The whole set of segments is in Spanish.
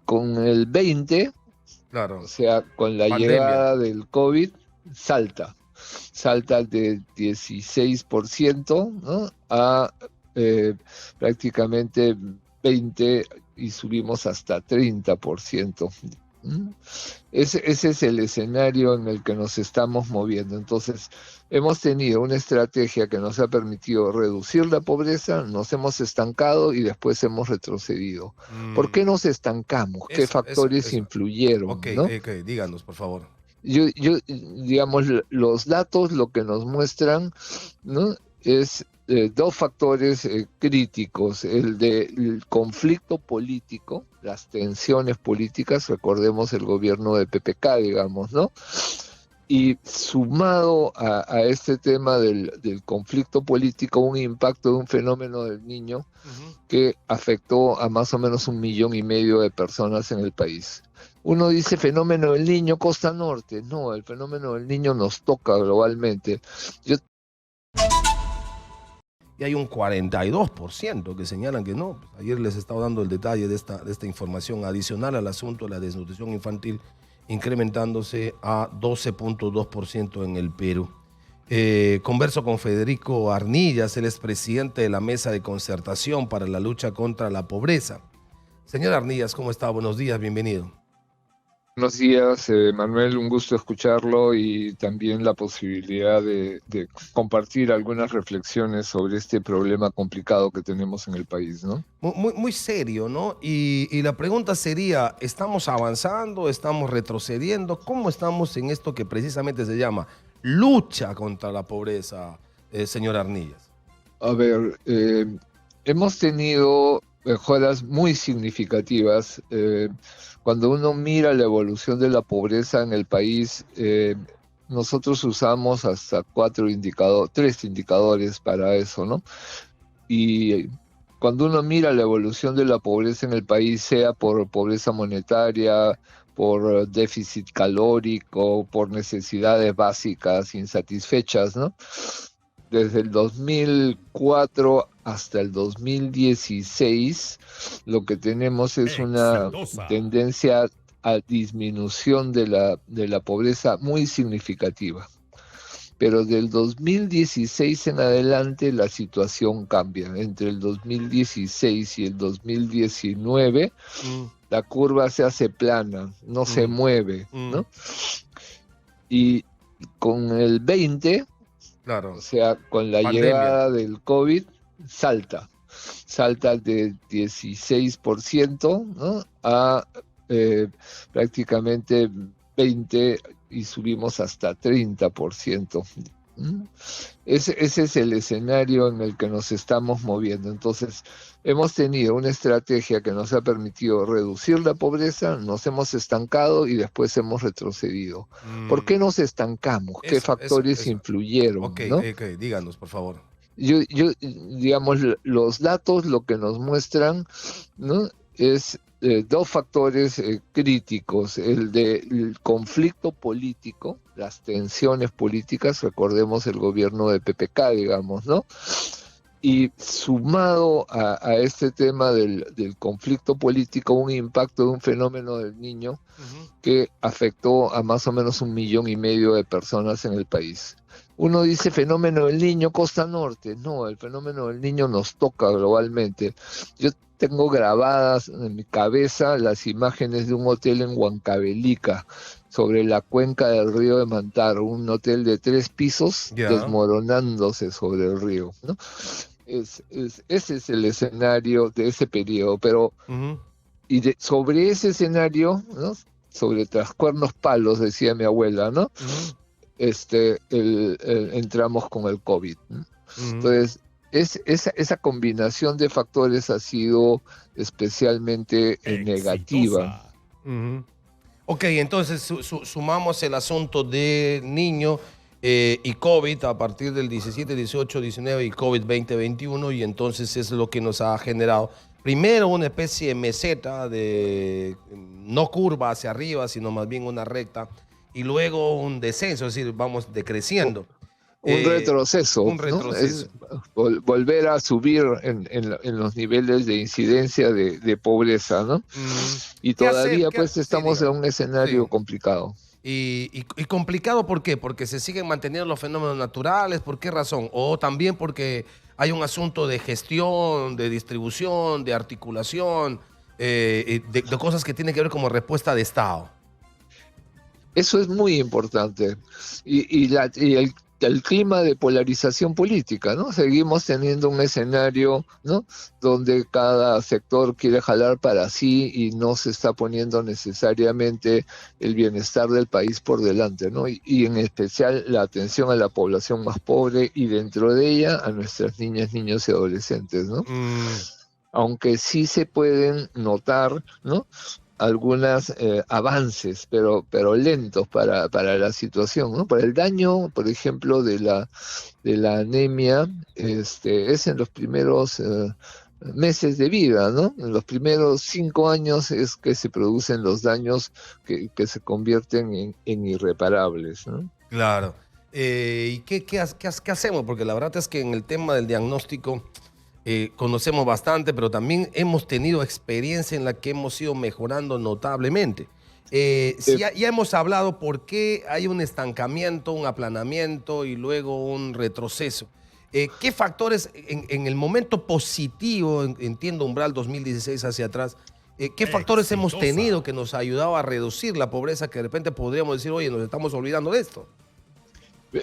con el 20, o Claro, sea, con la pandemia. llegada del COVID, salta de 16%, ¿no? A eh, prácticamente 20 y subimos hasta 30%. ¿Mm? Ese es el escenario en el que nos estamos moviendo. Entonces, hemos tenido una estrategia que nos ha permitido reducir la pobreza, nos hemos estancado y después hemos retrocedido. ¿Por Mm, qué nos estancamos? ¿Qué factores eso. Ok, influyeron, no? ok, díganos, por favor. Digamos, los datos lo que nos muestran, ¿no? Es dos factores críticos, el del conflicto político, las tensiones políticas, recordemos el gobierno de PPK, digamos, ¿no? Y sumado a este tema del conflicto político, un impacto de un fenómeno del niño Ujú. que afectó a más o menos 1,5 millones de personas en el país. Uno dice fenómeno del niño Costa Norte. No, el fenómeno del niño nos toca globalmente. Yo Y hay un 42% que señalan que no. Pues ayer les estaba dando el detalle de esta información adicional al asunto de la desnutrición infantil, incrementándose a 12,2% en el Perú. Converso con Federico Arnillas, él es presidente de la Mesa de Concertación para la Lucha contra la Pobreza. Señor Arnillas, ¿cómo está? Buenos días, bienvenido. Buenos días, Manuel, un gusto escucharlo y también la posibilidad de compartir algunas reflexiones sobre este problema complicado que tenemos en el país, ¿no? Muy serio, ¿no? Y la pregunta sería, ¿estamos avanzando? ¿Estamos retrocediendo? ¿Cómo estamos en esto que precisamente se llama lucha contra la pobreza, señor Arnillas? A ver, hemos tenido mejoras muy significativas. Cuando uno mira la evolución de la pobreza en el país, nosotros usamos hasta tres indicadores para eso, ¿no? Y cuando uno mira la evolución de la pobreza en el país, sea por pobreza monetaria, por déficit calórico, por necesidades básicas insatisfechas, ¿no? Desde el 2004 hasta el 2016, lo que tenemos es una tendencia a disminución de la pobreza muy significativa. Pero del 2016 en adelante la situación cambia. Entre el 2016 y el 2019, Mm, la curva se hace plana, no se mm, mueve, mm, ¿no? Y con el 20, o claro, sea, con la pandemia. llegada del COVID, salta de 16%, ¿no? A prácticamente 20 y subimos hasta 30%. ¿Mm? Ese es el escenario en el que nos estamos moviendo. Entonces, hemos tenido una estrategia que nos ha permitido reducir la pobreza, nos hemos estancado y después hemos retrocedido. ¿Por Mm, qué nos estancamos? ¿Qué factores eso. Ok, influyeron, no? ok, díganos, por favor. Digamos, los datos lo que nos muestran, ¿no? Es dos factores críticos, el del conflicto político, las tensiones políticas, recordemos el gobierno de PPK, digamos, ¿no? Y sumado a este tema del conflicto político, un impacto de un fenómeno del niño Ujú. que afectó a más o menos 1,5 millones de personas en el país. Uno dice fenómeno del niño Costa Norte. No, el fenómeno del niño nos toca globalmente. Yo tengo grabadas en mi cabeza las imágenes de un hotel en Huancavelica, sobre la cuenca del río de Mantaro, un hotel de 3 pisos Ya. desmoronándose sobre el río, ¿no? Ese es el escenario de ese periodo, pero Ujú. sobre ese escenario, ¿no? Sobre trascuernos palos, decía mi abuela, ¿no? Ujú. Entramos con el COVID, ¿no? Ujú. Entonces, esa combinación de factores ha sido especialmente negativa. Ujú. Ok, entonces sumamos el asunto de niño y COVID a partir del 17, 18, 19 y COVID 2021 y entonces es lo que nos ha generado primero una especie de meseta de no curva hacia arriba, sino más bien una recta y luego un descenso, es decir, vamos decreciendo. Un retroceso, Un ¿no? Es retroceso. volver a subir en los niveles de incidencia de pobreza, ¿no? Mm, Y ¿Qué hacer? todavía pues Sí, estamos en dígame. un Sí. escenario complicado. Y complicado, ¿por qué? Porque se siguen manteniendo los fenómenos naturales, ¿por qué razón? O también porque hay un asunto de gestión, de distribución, de articulación, de cosas que tienen que ver como respuesta de Estado. Eso es muy importante. Y el clima de polarización política, ¿no? Seguimos teniendo un escenario, ¿no? Donde cada sector quiere jalar para sí y no se está poniendo necesariamente el bienestar del país por delante, ¿no? Y en especial la atención a la población más pobre y dentro de ella a nuestras niñas, niños y adolescentes, ¿no? Mm, Aunque sí se pueden notar, ¿no? Algunos avances, pero lentos para la situación, ¿no? Para el daño, por ejemplo, de la anemia, es en los primeros meses de vida, ¿no? En los primeros 5 años es que se producen los daños que se convierten en irreparables, ¿no? claro. ¿Y qué hacemos? Porque la verdad es que en el tema del diagnóstico conocemos bastante, pero también hemos tenido experiencia en la que hemos ido mejorando notablemente. Si Eh, ya hemos hablado por qué hay un estancamiento, un aplanamiento y luego un retroceso. ¿Qué factores en el momento positivo, entiendo umbral 2016 hacia atrás, qué factores hemos tenido que nos ha ayudado a reducir la pobreza que de repente podríamos decir, oye, nos estamos olvidando de esto?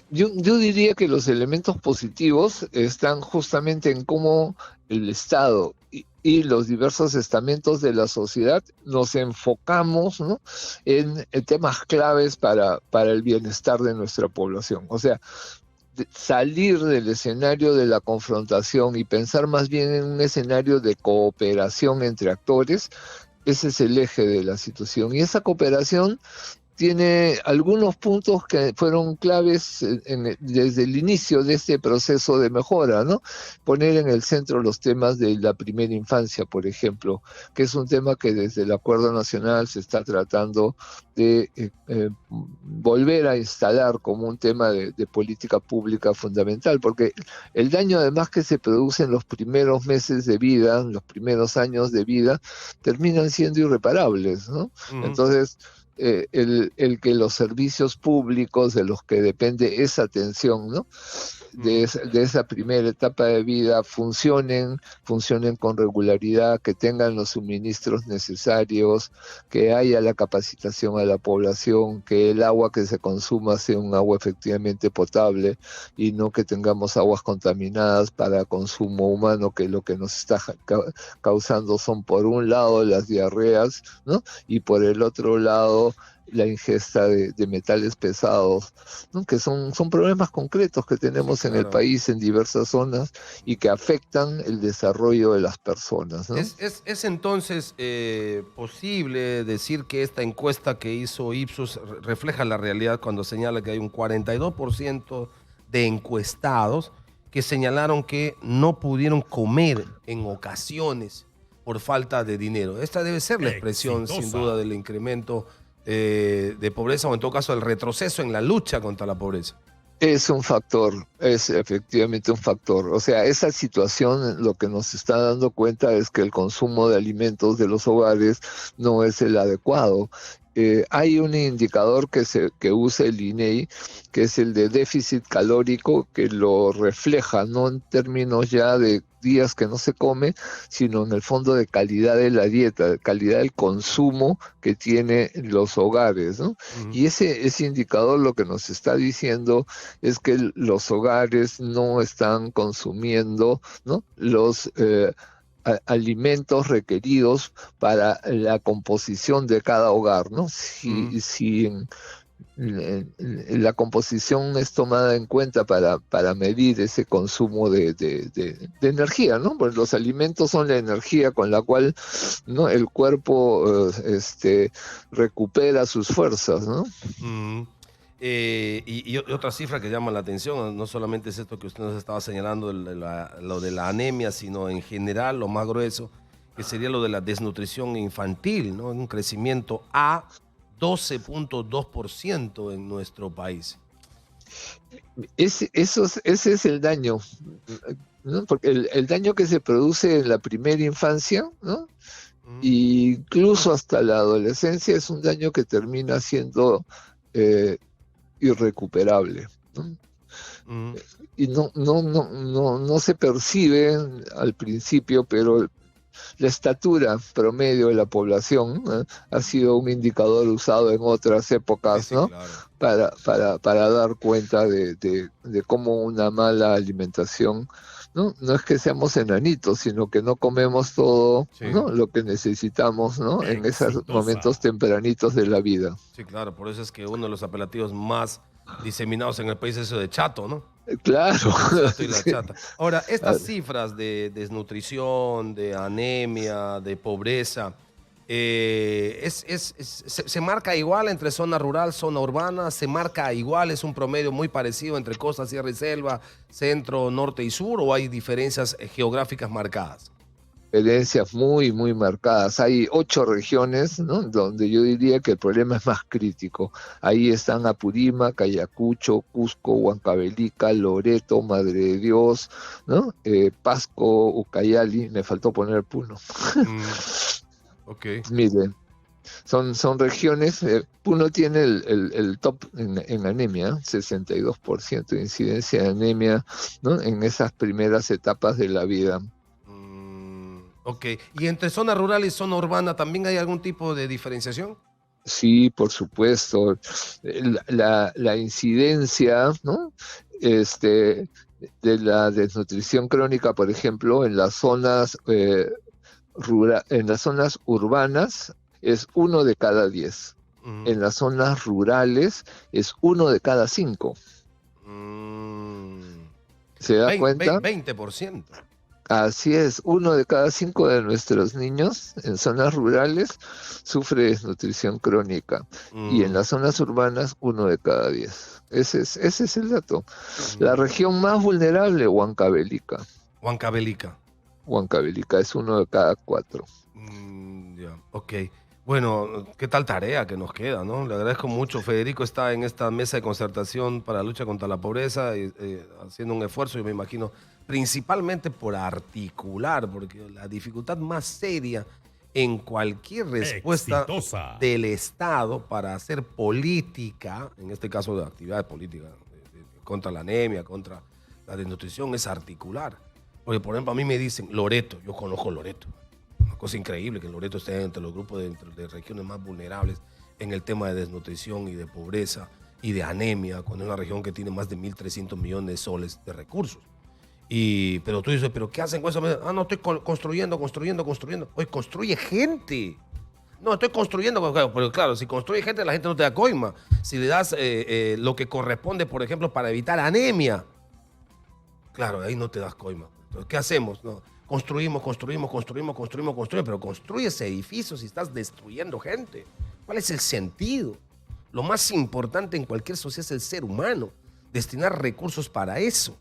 Yo diría que los elementos positivos están justamente en cómo el Estado y los diversos estamentos de la sociedad nos enfocamos, ¿no? en temas claves para el bienestar de nuestra población. O sea, salir del escenario de la confrontación y pensar más bien en un escenario de cooperación entre actores, ese es el eje de la situación. Y esa cooperación tiene algunos puntos que fueron claves desde el inicio de este proceso de mejora, ¿no? Poner en el centro los temas de la primera infancia, por ejemplo, que es un tema que desde el Acuerdo Nacional se está tratando de volver a instalar como un tema de política pública fundamental, porque el daño además que se produce en los primeros meses de vida, en los primeros años de vida, terminan siendo irreparables, ¿no? Ujú, Entonces, el que los servicios públicos de los que depende esa atención, ¿no? de, ujú. esa, de esa primera etapa de vida funcionen con regularidad, que tengan los suministros necesarios, que haya la capacitación a la población, que el agua que se consuma sea un agua efectivamente potable y no que tengamos aguas contaminadas para consumo humano, que lo que nos está causando son por un lado las diarreas, ¿no? Y por el otro lado la ingesta de metales pesados, ¿no? Que son problemas concretos que Sí, tenemos en el claro. país en diversas zonas y que afectan el desarrollo de las personas, ¿no? Es entonces posible decir que esta encuesta que hizo Ipsos refleja la realidad cuando señala que hay un 42% de encuestados que señalaron que no pudieron comer en ocasiones por falta de dinero. Esta debe ser la expresión, sin duda, del incremento de pobreza o en todo caso el retroceso en la lucha contra la pobreza. Es un factor, es efectivamente un factor. O sea, esa situación lo que nos está dando cuenta es que el consumo de alimentos de los hogares no es el adecuado. Hay un indicador que usa el INEI, que es el de déficit calórico, que lo refleja, no en términos ya de días que no se come, sino en el fondo de calidad de la dieta, de calidad del consumo que tienen los hogares, ¿no? Ujú, Y ese indicador lo que nos está diciendo es que los hogares no están consumiendo, ¿no? los alimentos requeridos para la composición de cada hogar, ¿no? ujú. Si la composición es tomada en cuenta para medir ese consumo de energía, ¿no? Pues los alimentos son la energía con la cual, ¿no? El cuerpo recupera sus fuerzas, ¿no? Mm. Y otra cifra que llama la atención, no solamente es esto que usted nos estaba señalando, lo de la anemia, sino en general lo más grueso, que sería lo de la desnutrición infantil, ¿no? Un crecimiento a 12.2% en nuestro país. Ese es el daño, ¿no? Porque el daño que se produce en la primera infancia, ¿no? Mm, Y incluso hasta la adolescencia es un daño que termina siendo eh, irrecuperable, ¿no? mm. Y no se percibe al principio, pero la estatura promedio de la población, ¿no? Ha sido un indicador usado en otras Sí, épocas, sí, ¿no? claro. Para dar cuenta de cómo una mala alimentación, ¿no? No es que seamos enanitos, sino que no comemos todo, Sí, ¿no? Lo que necesitamos, ¿no? En esos momentos Exitosa. tempranitos de la vida. sí, claro. Por eso es que uno de los apelativos más diseminados en el país es eso de chato, ¿no? Claro, El chato y la sí. chata. Ahora, Ah, estas cifras de desnutrición, de anemia, de pobreza, se marca igual entre zona rural, zona urbana, se marca igual, es un promedio muy parecido entre costa, sierra y selva, centro, norte y sur, o hay diferencias geográficas marcadas. diferencias muy marcadas. Hay 8 regiones, ¿no? Donde yo diría que el problema es más crítico. Ahí están Apurímac, Ayacucho, Cusco, Huancavelica, Loreto, Madre de Dios, ¿no? Pasco, Ucayali, me faltó poner Puno. Mm, ok. Miren, son regiones, Puno tiene el top en anemia, 62% de incidencia de anemia, ¿no? En esas primeras etapas de la vida. Ok. ¿Y entre zona rural y zona urbana también hay algún tipo de diferenciación? Sí, por supuesto. La incidencia, ¿no? Este, de la desnutrición crónica, por ejemplo, en las zonas en las zonas urbanas es 1 de cada 10. Mm, En las zonas rurales es 1 de cada 5. mm. ¿Se da cuenta? 20%. Así es, 1 de cada 5 de nuestros niños en zonas rurales sufre desnutrición crónica y en Mm, las zonas urbanas 1 de cada 10. Ese es el dato. La mm. región más vulnerable, Huancavelica. Huancavelica. Huancavelica es 1 de cada 4. Ya, ok. Bueno, qué tal tarea que nos queda, ¿no? Le agradezco mucho. Federico está en esta mesa de concertación para la lucha contra la pobreza, y, haciendo un esfuerzo, yo me imagino, principalmente por articular, porque la dificultad más seria en cualquier respuesta Exitosa. del Estado para hacer política, en este caso de actividad política, contra la anemia, contra la desnutrición, es articular. Porque, por ejemplo, a mí me dicen Loreto, yo conozco Loreto. Una cosa increíble que Loreto esté entre los grupos de regiones más vulnerables en el tema de desnutrición y de pobreza y de anemia, cuando es una región que tiene más de 1.300 millones de soles de recursos. Pero tú dices, ¿pero qué hacen con eso? No, estoy construyendo. Oye, construye gente. No, estoy construyendo, pero claro, si construye gente, la gente no te da coima. Si le das lo que corresponde, por ejemplo, para evitar anemia, claro, ahí no te das coima. Entonces, ¿qué hacemos? No, construimos, pero construyes edificios y estás destruyendo gente. ¿Cuál es el sentido? Lo más importante en cualquier sociedad es el ser humano. Destinar recursos para eso.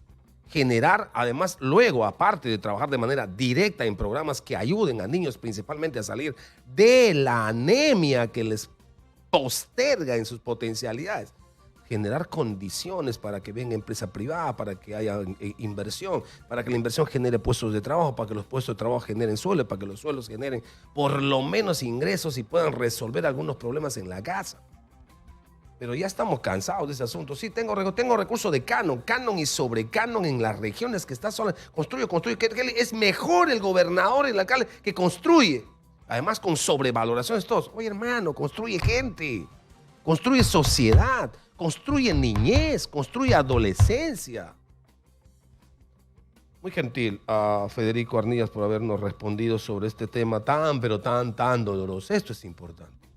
Generar, además, luego, aparte de trabajar de manera directa en programas que ayuden a niños principalmente a salir de la anemia que les posterga en sus potencialidades, generar condiciones para que venga empresa privada, para que haya inversión, para que la inversión genere puestos de trabajo, para que los puestos de trabajo generen sueldos, para que los sueldos generen por lo menos ingresos y puedan resolver algunos problemas en la casa. Pero ya estamos cansados de ese asunto. Sí, tengo recursos de canon y sobre canon en las regiones que está sola. Construye. Es mejor el gobernador y el alcalde que construye. Además, con sobrevaloraciones todos. Oye, hermano, construye gente, construye sociedad, construye niñez, construye adolescencia. Muy gentil a Federico Arnillas por habernos respondido sobre este tema tan, pero tan doloroso. Esto es importante.